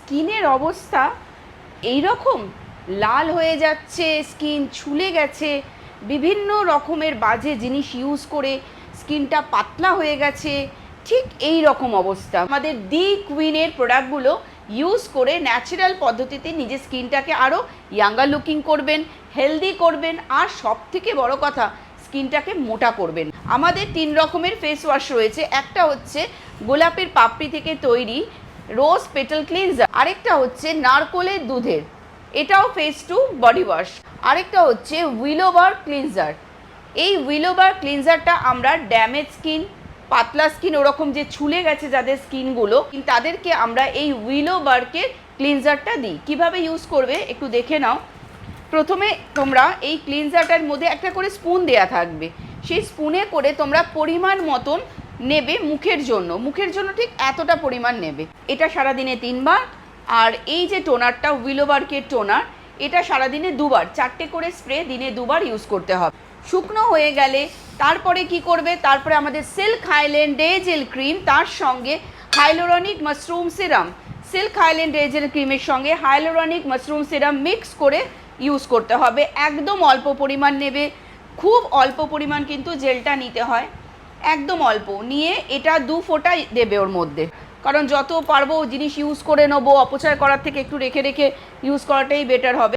স্কিনের অবস্থা এই রকম লাল হয়ে যাচ্ছে, স্কিন ছুলে গেছে, বিভিন্ন রকমের বাজে জিনিস ইউজ করে স্কিনটা পাতলা হয়ে গেছে, ঠিক এই রকম অবস্থা। আমাদের দি কুইনের প্রোডাক্টগুলো ইউজ করে ন্যাচারাল পদ্ধতিতে নিজের স্কিনটাকে আরও ইয়াঙ্গার লুকিং করবেন, হেলদি করবেন, আর সব থেকে বড় কথা স্কিনটাকে মোটা করবেন। আমাদের 3 রকমের ফেস ওয়াশ রয়েছে। একটা হচ্ছে গোলাপের পাপড়ি থেকে তৈরি রোজ পেটাল ক্লিনজার, আরেকটা হচ্ছে নারকোলের দুধের, এটাও ফেস টু বডি ওয়াশ, আরেকটা হচ্ছে উইলোবার ক্লিনজার। এই উইলোবার ক্লিনজারটা আমরা ড্যামেজ স্কিন, পাতলা স্কিন, ওরকম যে ছুলে গেছে যাদের স্কিনগুলো, তাদেরকে আমরা এই উইলোবারকে ক্লিনজারটা দিই। কিভাবে ইউজ করবে একটু দেখে নাও। প্রথমে তোমরা এই ক্লিনজারটার মধ্যে একটা করে স্পুন দেয়া থাকবে, সেই স্পুনে করে তোমরা পরিমাণ মতন নেবে মুখের জন্য ঠিক এতটা পরিমাণ নেবে। এটা সারাদিনে 3 বার। আর এই যে টোনারটা উইলোবার্কের টোনার, এটা সারাদিনে 2 বার, 4টে করে স্প্রে দিনে 2 বার ইউজ করতে হবে। শুকনো হয়ে গেলে তারপরে কি করবে, তারপরে আমাদের silk highland day gel cream, তার সঙ্গে hyaluronic mushroom serum, silk highland day gel ক্রিমের সঙ্গে হাইলোরনিক মাশরুম সিরাম মিক্স করে ইউজ করতে হবে। একদম অল্প পরিমাণ নেবে, খুব অল্প পরিমাণ কিন্তু জেলটা নিতে হয়, একদম অল্প নিয়ে এটা 2 ফোঁটা দেবে ওর মধ্যে। কারণ যত পারবো জিনিস ইউজ করে নেবো, অপচয় করার থেকে একটু রেখে রেখে ইউজ করাটাই বেটার হবে।